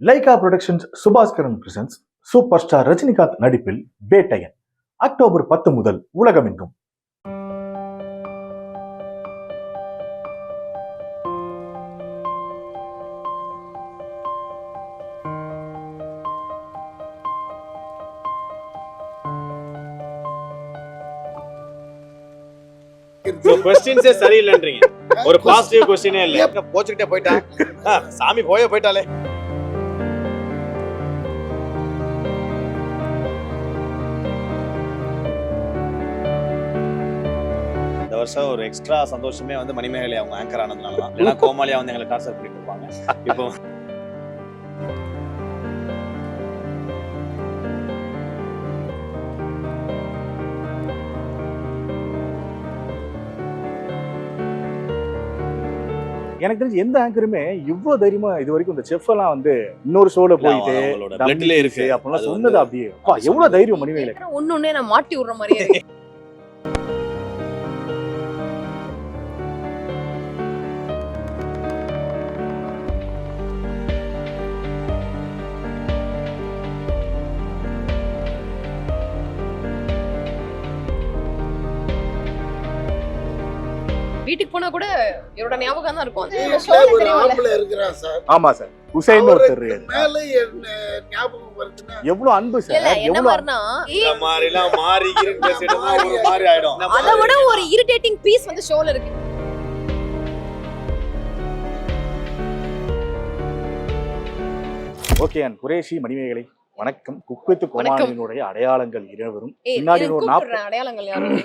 Lyca productions Subaskaran presents super star Rajinikanth நடிப்பில் Vettaiyan October 10 முதல் உலகமெங்கும். क्वेश्चंस சரியில்லைன்றீங்க. ஒரு பாசிட்டிவ் क्वेश्चनே இல்ல. போச்சுக்கிட்டே போய்டா. சாமி போய்ட்டாலே. இந்த வருஷம் ஒரு எக்ஸ்ட்ரா சந்தோஷமே வந்து மணிமேகலை அவங்க ஆங்கர் ஆனதுனால தான். இல்லனா கோமாளியா வந்து எங்களை டார்ச்சர் பண்ணிட்டு இருப்பாங்க. இப்போ எனக்கு தெரிஞ்சு எந்த ஆங்கருமே இவ்வளவு தைரியமா இது வரைக்கும் இந்த செஃப் எல்லாம் வந்து இன்னொரு ஷோல போயிட்டு பிளட்ல இருக்கு அப்படிலாம் சொன்னது அப்படியே எவ்வளவு தைரியம் மணிமேகலை. ஒன்னொன்னே நான் மாட்டி விடுற மாதிரியே இருக்கு. வீட்டுக்கு போனா கூட இவரோட ஞாபகம் தான் இருக்கும். ஆமா சார், ஹுசைன் ஒருத்தர் எவ்வளவு அன்பு சார். என்ன மாதிரினா இந்த மாதிரி எல்லாம் மாறி இருக்கு பேசிட்டு ஒரு மாதிரி ஆயிடும். அத விட ஒரு இரிட்டேட்டிங் பீஸ் வந்து ஷோல இருக்கு. ஓகே, அண்ட் குரேஷி மணிமேகலை வணக்கம். குக் வித் கோமாளியினுடைய அடையாளங்கள் இருவரும் பின்னாடி ஒரு அடையாளங்கள் யாரும்.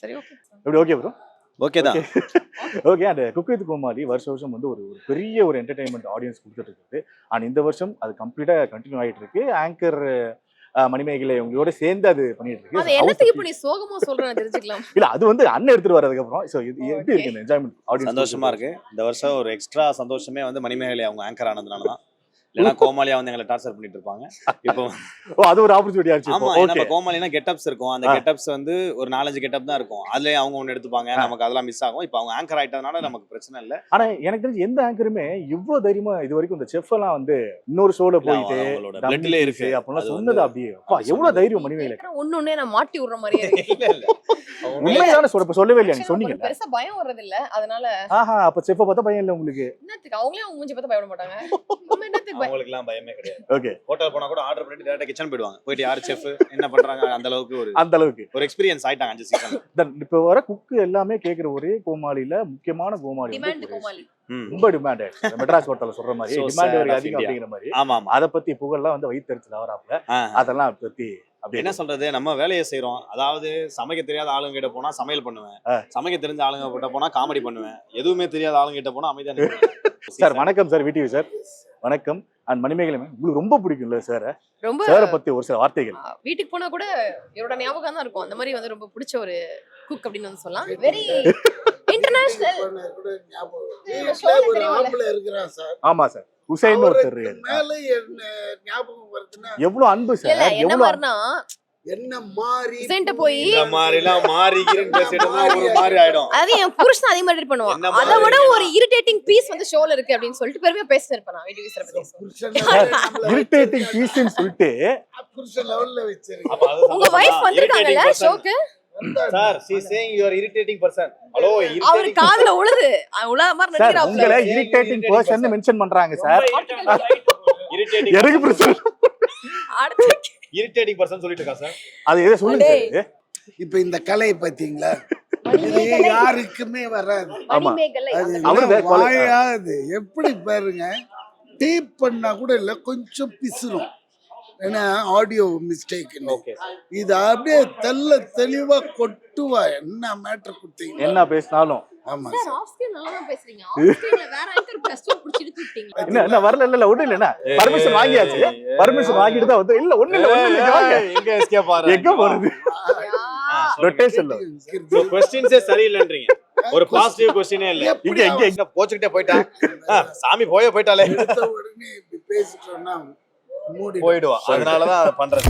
சரி, ஓகே. எப்படி ஓகே ப்ரோ? ஓகே தான். ஓகே, அந்த குக் வித் கோமாளி வருஷம் வந்து ஒரு பெரிய ஒரு என்டர்டைன்மெண்ட் ஆடியன்ஸ் கொடுத்துட்டு இருக்குது. அண்ட் இந்த வருஷம் அது கம்ப்ளீட்டா கண்டினியூ ஆயிட்டு இருக்கு. ஆங்கர் மணிமேகலை உங்களோட சேர்ந்து அது பண்ணிட்டு இருக்கு. அது என்னத்துக்கு இப்ப நீ சோகமா சொல்றேன்னு தெரிஞ்சுக்கலாம். இல்ல, அது வந்து அண்ணன் எடுத்துட்டு வரதுக்கு அப்புறம் சோ இது எப்படி இருக்கு இந்த என்ஜாய்மென்ட் ஆடியன்ஸ்? சந்தோஷமா இருக்கு. இந்த வருஷம் ஒரு எக்ஸ்ட்ரா சந்தோஷமே வந்து மணிமேகலை அவங்க ஆங்கர் ஆனதுனால தான். இல்லனா கோமாளியா வந்து எங்களை டார்ச்சர் பண்ணிட்டு இருப்பாங்க. இப்போ அது ஒரு ஆப்பர்ச்சுனிட்டி ஆச்சு. ஆமா, நம்ம கோமாளினா கெட்டப்ஸ் இருக்கும். அந்த கெட்டப்ஸ் வந்து ஒரு 4-5 கெட்டப் தான் இருக்கும். அதுலயே அவங்க ஒன்னு எடுத்துப்பாங்க. நமக்கு அதெல்லாம் மிஸ் ஆகும். இப்போ அவங்க ஆங்கர் ஆயிட்டதனால நமக்கு பிரச்சனை இல்ல. ஆனா எனக்கு தெரிஞ்சு எந்த ஆங்கருமே இவ்வளவு தைரியமா இது வரைக்கும் இந்த செஃப் எல்லாம் வந்து இன்னொரு ஷோல போயிட்டு பிளட்ல இருக்கு அப்படிலாம் சொன்னது அப்படியே எவ்வளவு தைரியம் மணிமேகலை. ஒன்னொன்னே நான் மாட்டி விடுற மாதிரியே இருக்கு. இல்ல இல்ல, உண்மையான சொல்லவே இல்லையா? நீங்க சொன்னீங்க பெருசா பயம் வர்றது இல்ல. அதனால அப்ப செஃப்ப பார்த்தா பயம் இல்ல உங்களுக்கு? என்னத்துக்கு அவங்களே அவங்க மூஞ்சி பார்த்தா பயப்பட மாட்டாங்க. நம்ம என்னத்துக்கு அவங்களுக்கு எல்லாம் பயமே கிடையாது. ஓகே, ஹோட்டல் போனா கூட ஆர்டர் பண்ணிட்டு டைரக்டா கிச்சன் போய்டுவாங்க. போயிட்டு யார் செஃப் என்ன பண்றாங்க அந்த அளவுக்கு ஒரு எக்ஸ்பீரியன்ஸ் ஆயிட்டாங்க 5 சீசன். இப்ப வர குக் எல்லாமே கேக்குற ஒரே கோமாளில முக்கியமான கோமாளி டிமாண்ட் கோமாளி. ரொம்ப டிமாண்ட். மெட்ராஸ் ஹோட்டல்ல சொல்ற மாதிரி டிமாண்ட் ஒரு அதிகம் அப்படிங்கிற மாதிரி. ஆமா ஆமா, அத பத்தி புகழ்லாம் வந்து வயித்தெரிச்சல் ஆவறாப்ல. அதெல்லாம் பத்தி அப்படி என்ன சொல்றது, நம்ம வேலையை செய்யறோம். அதாவது சமைக்க தெரியாத ஆளுங்க கிட்ட போனா சமையல் பண்ணுவேன். சமைக்க தெரிஞ்ச ஆளுங்க கிட்ட போனா காமெடி பண்ணுவேன். எதுவுமே தெரியாத ஆளுங்க கிட்ட போனா அமைதியா சார். வணக்கம் சார், விடிவி சார். வணக்கம். அண்ட் மணிமேகலை உங்களுக்கு ரொம்ப பிடிக்கும்ல சார்? ரொம்ப சாரை பத்தி ஒரு சில வார்த்தைகள். வீட்டுக்கு போனா கூட இவரோட ஞாபகம் தான் இருக்கும். அந்த மாதிரி வந்து ரொம்ப பிடிச்ச ஒரு குக் அப்படின்னு வந்து சொல்லலாம். Very international. ஆமா சார், ஹுசைன் ஒருத்தர் எவ்வளவு அன்பு சார். என்ன மாதிரினா என்ன மாறி சென்ட் போய் இந்த மாதிரி எல்லாம் மாறி இருக்கு பேசிட்டு ஒரு மாதிரி ஆயிடும். அது என் புருஷன் அதே மாதிரி பண்ணுவான். அத விட ஒரு இரிட்டேட்டிங் பீஸ் வந்து ஷோல இருக்கு அப்படின்னு சொல்லிட்டு பெருமையா பேசிட்டு இருப்பேன் நான். வீடியோ வீசற பத்தி இரிட்டேட்டிங் பீஸ்னு சொல்லிட்டு புருஷன் லெவல்ல வெச்சிருக்கீங்க. உங்க வைஃப் வந்திருக்காங்கல ஷோக்கு. Sir, she saying you are irritating person. Hello, அவர் காதுல உழுது. உலா மாதிரி நடிக்கிறாப்ல. உங்களை இரிட்டேட்டிங் பர்சன் மென்ஷன் பண்றாங்க சார். irritating எனக்கு பிரச்சனை. irritating person சொல்லிட்டு இருக்கா சார். அது எதை சொல்லுங்க சார். இப்ப இந்த கலை பாத்தீங்களா, இது யாருக்குமே வராது. மணிமேகலை வாயாது எப்படி பாருங்க, டேப் பண்ணா கூட இல்ல, கொஞ்சம் பிசுறும். ஏன்னா ஆடியோ மிஸ்டேக். இது அப்படியே தெளிவா கொட்டுவா. என்ன மேட்டர் கொடுத்தீங்க, என்ன பேசினாலும். ஆமா சார், ஆஃப் ஸ்கிரீன் நல்லா தான் பேசுறீங்க. ஆஃப் ஸ்கிரீன்ல வேற ஆங்கர் பிரஸ்ட் புடிச்சு இழுத்துட்டீங்க. என்ன வரல இல்ல ஒண்ணு இல்ல. பர்மிஷன் வாங்கியாச்சு. பர்மிஷன் வாங்கிட்டு தான் வந்து இல்ல ஒண்ணு இல்ல வாங்க. எங்க எஸ்கேப் ஆறா எங்க போறது? ரொட்டேஷன்ல क्वेश्चंस சரியில்லைன்றீங்க. ஒரு பாசிட்டிவ் क्वेश्चनே இல்ல. இங்க போச்சுக்கிட்டே போய்டா. சாமி போய்ட்டாலே. எடுத்த உடனே இப்படி பேசிட்டோம்னா மூடி போய்டுவா. அதனால தான் அத பண்றது.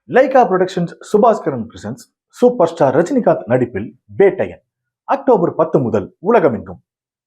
Lyca productions Subaskaran presents super star Rajinikanth நடிப்பில் வேட்டையன் அக்டோபர் 10 முதல் உலகமெங்கும்.